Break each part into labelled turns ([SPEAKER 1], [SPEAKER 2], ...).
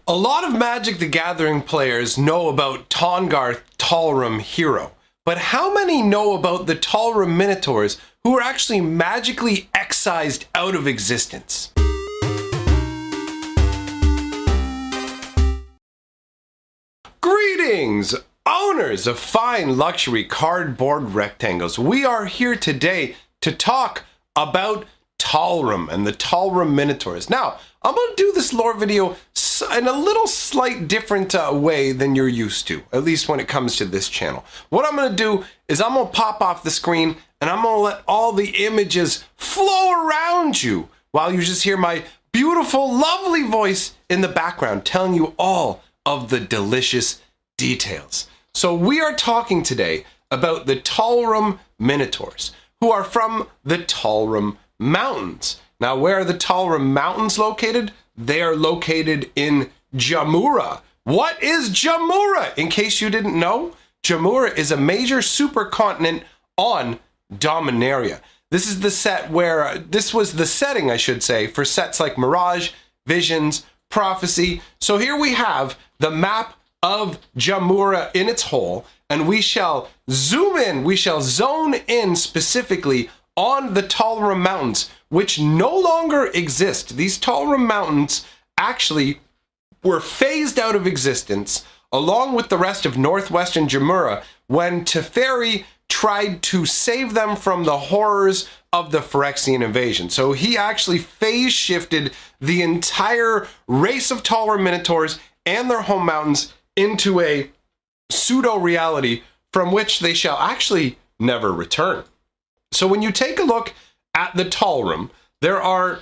[SPEAKER 1] A lot of Magic the Gathering players know about Tahngarth Talrum Hero, but how many know about the Talrum Minotaurs who are actually magically excised out of existence? Greetings, owners of fine luxury cardboard rectangles. We are here today to talk about Talrum and the Talrum Minotaurs. Now, I'm going to do this lore video in a little slight different way than you're used to, at least when it comes to this channel. What I'm going to do is I'm going to pop off the screen and I'm going to let all the images flow around you while you just hear my beautiful, lovely voice in the background telling you all of the delicious details. So we are talking today about the Talrum Minotaurs, who are from the Talrum Mountains. Now, where are the Talrum Mountains located? They are located in Jamuura. What is Jamuura? In case you didn't know, Jamuura is a major supercontinent on Dominaria. This is the set where, this was the setting, I should say, for sets like Mirage, Visions, Prophecy. So here we have the map of Jamuura in its whole, and we shall zoom in, we shall zone in specifically on the Talrum Mountains, which no longer exist. These Talrum Mountains actually were phased out of existence along with the rest of northwestern Jamuura when Teferi tried to save them from the horrors of the Phyrexian invasion. So he actually phase shifted the entire race of Talrum Minotaurs and their home mountains into a pseudo-reality from which they shall actually never return. So when you take a look at the Talrum, there are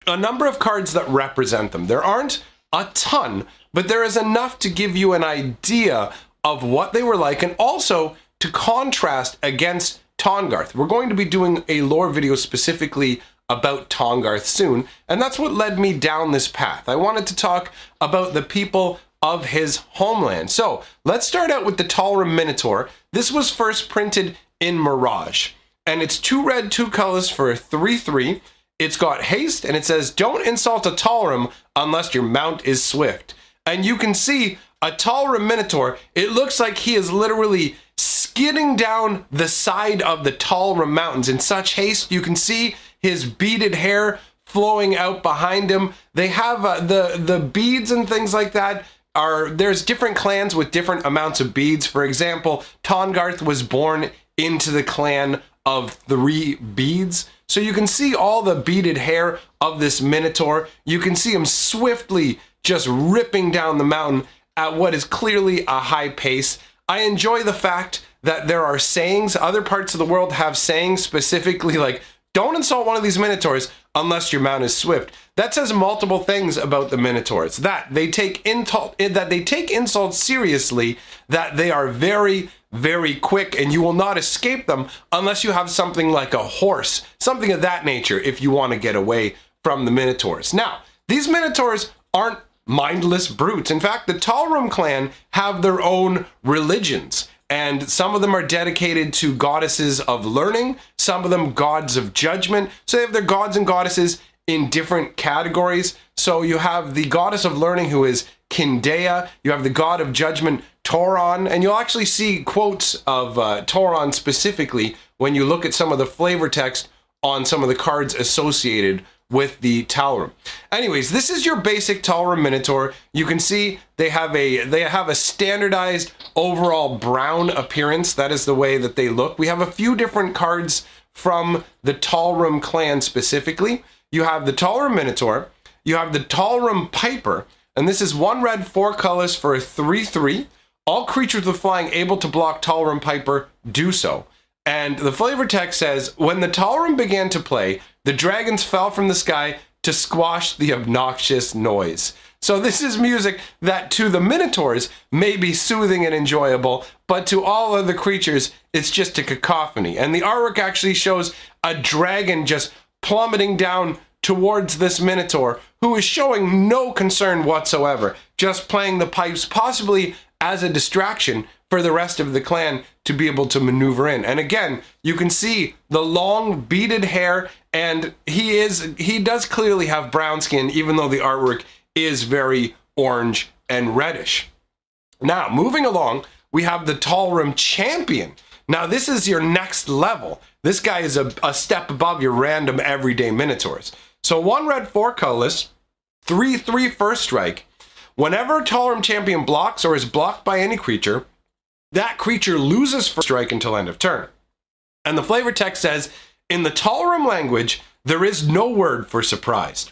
[SPEAKER 1] a number of cards that represent them. There aren't a ton, but there is enough to give you an idea of what they were like and also to contrast against Tahngarth. We're going to be doing a lore video specifically about Tahngarth soon, and that's what led me down this path. I wanted to talk about the people of his homeland. So let's start out with the Talrum Minotaur. This was first printed in Mirage, and it's 2 red, 2 colors for a 3/3. It's got haste, and it says, don't insult a Talrum unless your mount is swift. And you can see a Talrum Minotaur, it looks like he is literally skidding down the side of the Talrum Mountains in such haste. You can see his beaded hair flowing out behind him. They have the beads and things like that. There's different clans with different amounts of beads. For example, Tahngarth was born into the clan of 3 beads. So you can see all the beaded hair of this Minotaur. You can see him swiftly just ripping down the mountain at what is clearly a high pace. I enjoy the fact that there are sayings. Other parts of the world have sayings specifically like, don't insult one of these Minotaurs unless your mount is swift. That says multiple things about the Minotaurs. That they take insults seriously, that they are very, very quick, and you will not escape them unless you have something like a horse, something of that nature, if you want to get away from the Minotaurs. Now, these Minotaurs aren't mindless brutes. In fact, the Talrum clan have their own religions, and some of them are dedicated to goddesses of learning, some of them gods of judgment. So they have their gods and goddesses in different categories. So you have the goddess of learning, who is Kindea. You have the god of judgment, Toron, and you'll actually see quotes of Toron specifically when you look at some of the flavor text on some of the cards associated with the Talrum. Anyways, this is your basic Talrum Minotaur. You can see they have a standardized overall brown appearance. That is the way that they look. We have a few different cards from the Talrum clan specifically. You have the Talrum Minotaur, you have the Talrum Piper, and this is 1 red, 4 colors for a 3/3. All creatures with flying able to block Talrum Piper do so. And the flavor text says, when the Talrum began to play, the dragons fell from the sky to squash the obnoxious noise. So this is music that to the Minotaurs may be soothing and enjoyable, but to all other creatures, it's just a cacophony. And the artwork actually shows a dragon just plummeting down towards this Minotaur, who is showing no concern whatsoever, just playing the pipes, possibly as a distraction for the rest of the clan to be able to maneuver in. And again, you can see the long beaded hair, and he does clearly have brown skin, even though the artwork is very orange, and reddish. Now, moving along, we have the Talrum Champion. Now, this is your next level. This guy is a step above your random everyday Minotaurs. So 1 red, 4 colorless, 3/3 first strike. Whenever Talrum Champion blocks or is blocked by any creature, that creature loses first strike until end of turn. And the flavor text says, in the Talrum language, there is no word for surprised.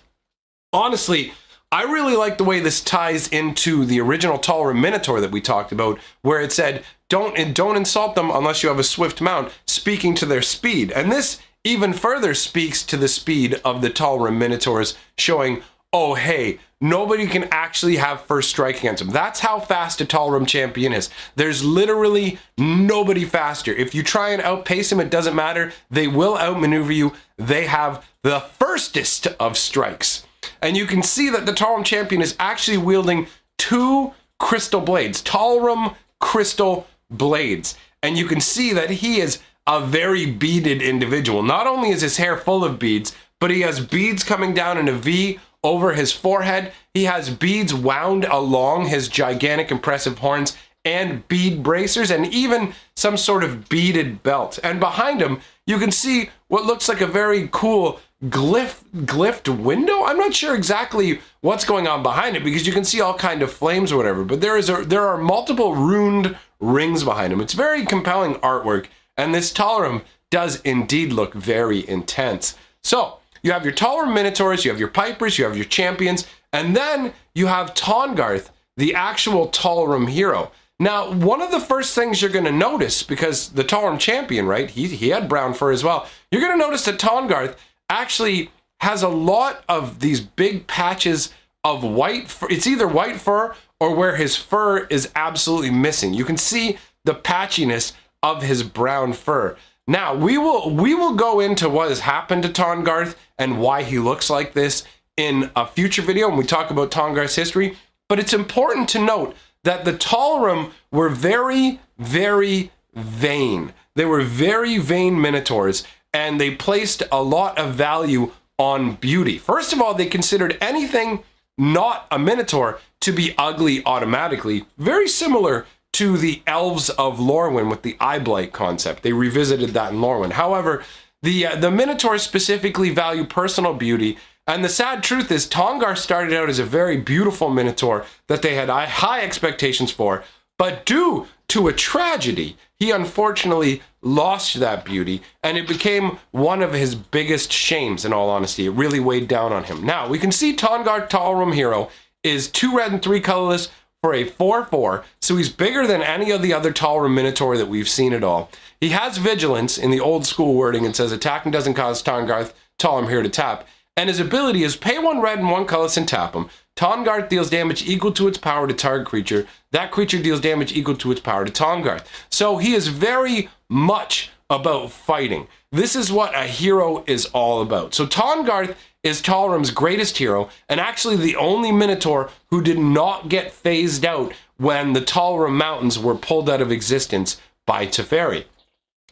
[SPEAKER 1] Honestly, I really like the way this ties into the original Talrum Minotaur that we talked about, where it said, don't insult them unless you have a swift mount, speaking to their speed. And this even further speaks to the speed of the Talrum Minotaurs, showing, oh, hey, nobody can actually have first strike against them. That's how fast a Talrum Champion is. There's literally nobody faster. If you try and outpace them, it doesn't matter. They will outmaneuver you. They have the firstest of strikes. And you can see that the Talrum Champion is actually wielding 2 crystal blades, Talrum crystal blades. And you can see that he is a very beaded individual. Not only is his hair full of beads, but he has beads coming down in a V over his forehead. He has beads wound along his gigantic, impressive horns, and bead bracers, and even some sort of beaded belt. And behind him, you can see what looks like a very cool glyphed window. I'm not sure exactly what's going on behind it, because you can see all kind of flames or whatever, but there are multiple runed rings behind him. It's very compelling artwork, and this Talrum does indeed look very intense. So you have your Talrum Minotaurs, you have your Pipers, you have your Champions, and then you have Tahngarth, the actual Talrum hero. Now, one of the first things you're going to notice, because the Talrum Champion, right, he had brown fur as well, you're going to notice that Tahngarth actually has a lot of these big patches of white fur. It's either white fur or where his fur is absolutely missing. You can see the patchiness of his brown fur. Now, we will go into what has happened to Tahngarth and why he looks like this in a future video when we talk about Tahngarth's history. But it's important to note that the Talrum were very, very vain. They were very vain Minotaurs, and they placed a lot of value on beauty. First of all, they considered anything not a Minotaur to be ugly automatically, very similar to the elves of Lorwyn with the eye blight concept. They revisited that in Lorwyn. However, the Minotaurs specifically value personal beauty, and the sad truth is Tahngarth started out as a very beautiful Minotaur that they had high expectations for, but due to a tragedy, he unfortunately lost that beauty, and it became one of his biggest shames, in all honesty. It really weighed down on him. Now, we can see Tahngarth Talrum Hero is 2 red and 3 colorless for a 4/4, so he's bigger than any of the other Talrum Minotaur that we've seen at all. He has vigilance in the old school wording and says attacking doesn't cause Tahngarth Talrum Hero to tap, and his ability is pay 1 red and 1 colorless and tap him. Tahngarth deals damage equal to its power to target creature. That creature deals damage equal to its power to Tahngarth. So he is very much about fighting. This is what a hero is all about. So Tahngarth is Talrum's greatest hero, and actually the only Minotaur who did not get phased out when the Talrum Mountains were pulled out of existence by Teferi.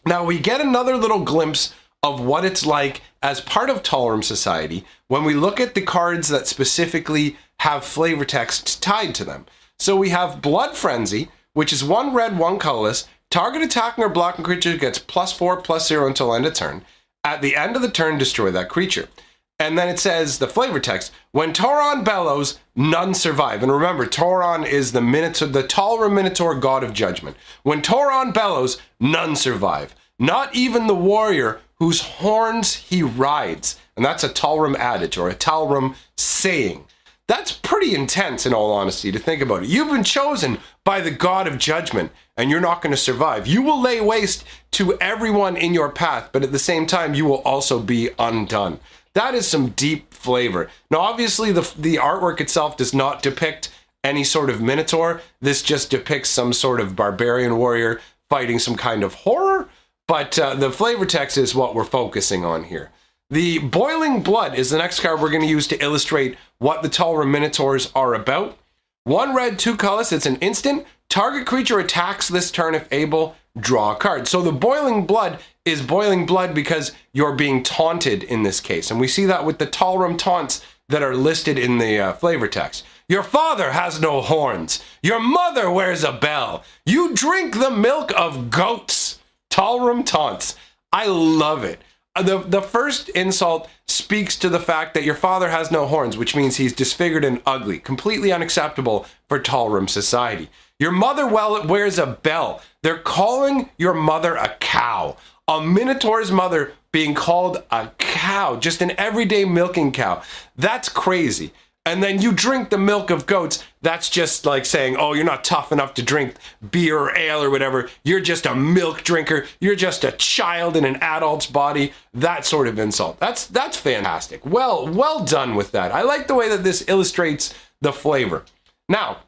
[SPEAKER 1] Now we get another little glimpse of what it's like as part of Talrum society when we look at the cards that specifically have flavor text tied to them. So we have Blood Frenzy, which is 1 red, 1 colorless. Target attacking or blocking creature gets +4/+0 until end of turn. At the end of the turn, destroy that creature. And then it says, the flavor text, when Tauron bellows, none survive. And remember, Tauron is the Talrum Minotaur god of judgment. When Tauron bellows, none survive. Not even the warrior whose horns he rides. And that's a Talrum adage, or a Talrum saying. That's pretty intense, in all honesty, to think about it. You've been chosen by the god of judgment, and you're not going to survive. You will lay waste to everyone in your path, but at the same time, you will also be undone. That is some deep flavor. Now, obviously, the artwork itself does not depict any sort of Minotaur. This just depicts some sort of barbarian warrior fighting some kind of horror, but the flavor text is what we're focusing on here. The Boiling Blood is the next card we're going to use to illustrate what the Talrum Minotaurs are about. 1 red, 2 colorless, it's an instant. Target creature attacks this turn if able, draw a card. So the Boiling Blood is Boiling Blood because you're being taunted in this case. And we see that with the Talrum taunts that are listed in the flavor text. Your father has no horns. Your mother wears a bell. You drink the milk of goats. Talrum taunts. I love it. The first insult speaks to the fact that your father has no horns, which means he's disfigured and ugly, completely unacceptable for Talrum society. Your mother wears a bell. They're calling your mother a cow. A Minotaur's mother being called a cow, just an everyday milking cow. That's crazy. And then you drink the milk of goats. That's just like saying, oh, you're not tough enough to drink beer or ale or whatever. You're just a milk drinker. You're just a child in an adult's body. That sort of insult. That's fantastic. Well done with that. I like the way that this illustrates the flavor. Now,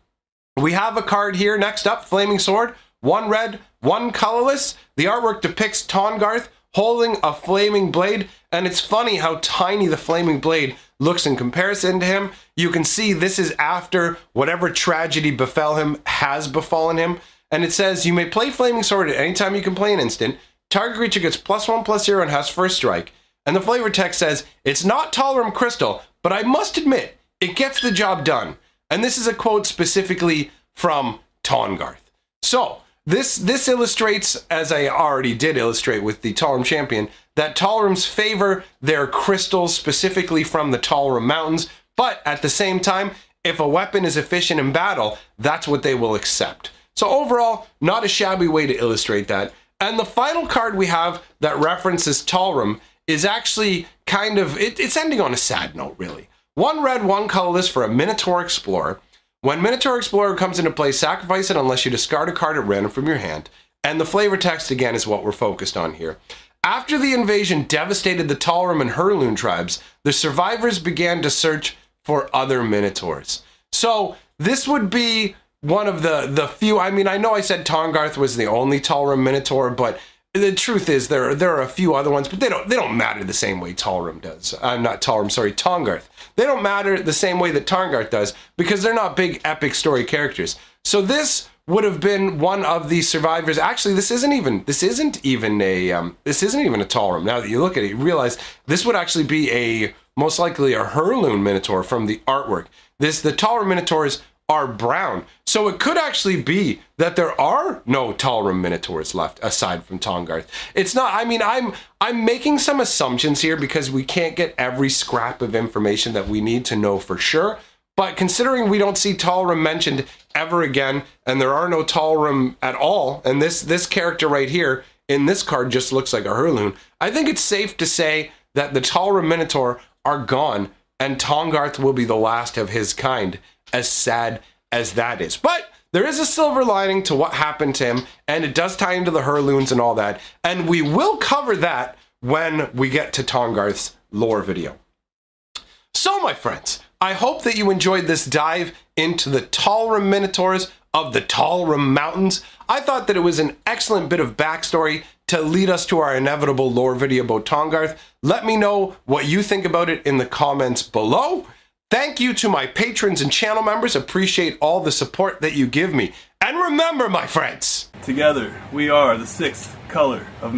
[SPEAKER 1] we have a card here. Next up, Flaming Sword. One red, one colorless. The artwork depicts Tahngarth holding a flaming blade. And it's funny how tiny the flaming blade looks in comparison to him. You can see this is after whatever tragedy befell him has befallen him. And it says, you may play Flaming Sword at any time you can play an instant. Target creature gets +1/+0 and has first strike. And the flavor text says, it's not Talrum Crystal, but I must admit, it gets the job done. And this is a quote specifically from Tahngarth. So, this illustrates, as I already did illustrate with the Talrum Champion, that Talrums favor their crystals specifically from the Talrum Mountains, but at the same time, if a weapon is efficient in battle, that's what they will accept. So overall, not a shabby way to illustrate that. And the final card we have that references Talrum is actually kind of, it's ending on a sad note, really. One red, one colorless for a Minotaur Explorer. When Minotaur Explorer comes into play, sacrifice it unless you discard a card at random from your hand. And the flavor text, again, is what we're focused on here. After the invasion devastated the Talrum and Hurloon tribes, the survivors began to search for other Minotaurs. So this would be one of the few, I mean, I know I said Tahngarth was the only Talrum Minotaur, but the truth is there are a few other ones, but they don't matter the same way Talrum does. Not Talrum, sorry, Tahngarth. They don't matter the same way that Tahngarth does because they're not big epic story characters. So this would have been one of the survivors. Actually, this isn't even a Talrum. Now that you look at it, you realize this would actually be most likely a Hurloon Minotaur from the artwork. The Talrum Minotaurs are brown. So it could actually be that there are no Talrum Minotaurs left aside from Tahngarth. It's not, I mean, I'm making some assumptions here because we can't get every scrap of information that we need to know for sure. But considering we don't see Talrum mentioned ever again, and there are no Talrum at all, and this character right here in this card just looks like a Hurloon, I think it's safe to say that the Talrum Minotaur are gone, and Tahngarth will be the last of his kind, as sad as that is. But there is a silver lining to what happened to him, and it does tie into the Hurloons and all that, and we will cover that when we get to Tahngarth's lore video. So, my friends, I hope that you enjoyed this dive into the Talrum Minotaurs of the Talrum Mountains. I thought that it was an excellent bit of backstory to lead us to our inevitable lore video about Tahngarth. Let me know what you think about it in the comments below. Thank you to my patrons and channel members. Appreciate all the support that you give me. And remember, my friends,
[SPEAKER 2] together we are the sixth color of